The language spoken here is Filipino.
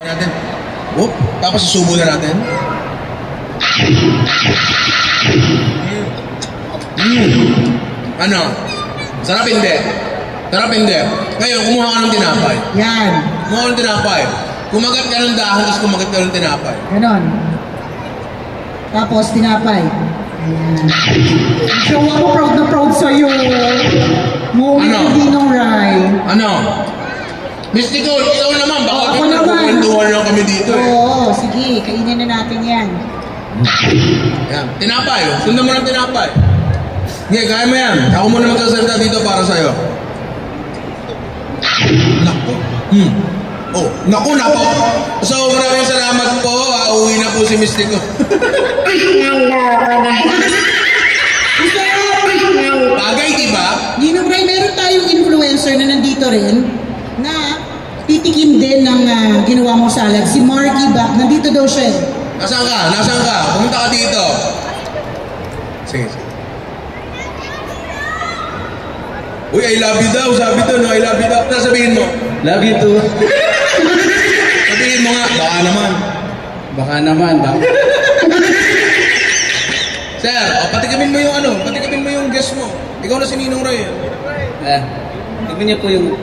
natin. Whoop, tapos susubo na natin. Ano? Sarap hindi? Sarap hindi. Ngayon, kumuha ka ng tinapay. Yan. Kumuha ka ng tinapay. Kumagat ka ng dahon, tapos kumagat ka ng tinapay. Ganon. Tapos, tinapay. Ayan. So, ako proud na proud sa'yo. Moment Ano? hindi nung Rai. Ano? Miss Nicole, ikaw naman. Baka Ako naman. kwentuhan lang kami dito eh. Oo, sige. Kainin na natin yan. Yan. Tinapay. Sundan mo ng tinapay. Hindi, kaya mo yan. Ako muna magsasalita dito para sa'yo. Naku. Oh, naku. So, maraming salamat po. Uuwi na po si Miss Nicole. Bagay, di ba? Ninong Rai, meron tayong influencer na nandito rin na titikim din ng ginawa mong salad. Si Marky Back. Nandito daw siya. Nasaan ka? Nasaan ka? Pumunta ka dito. Sige. Uy, I love you daw. Sabi to, no? I love you daw. Sabihin mo. Love you too. Sabihin mo nga. Baka naman. Baka naman, ba? Sir, patikimin mo yung ano. Patikimin mo yung guest mo. Ikaw na si Ninong Ray. Tignan niyo po yung...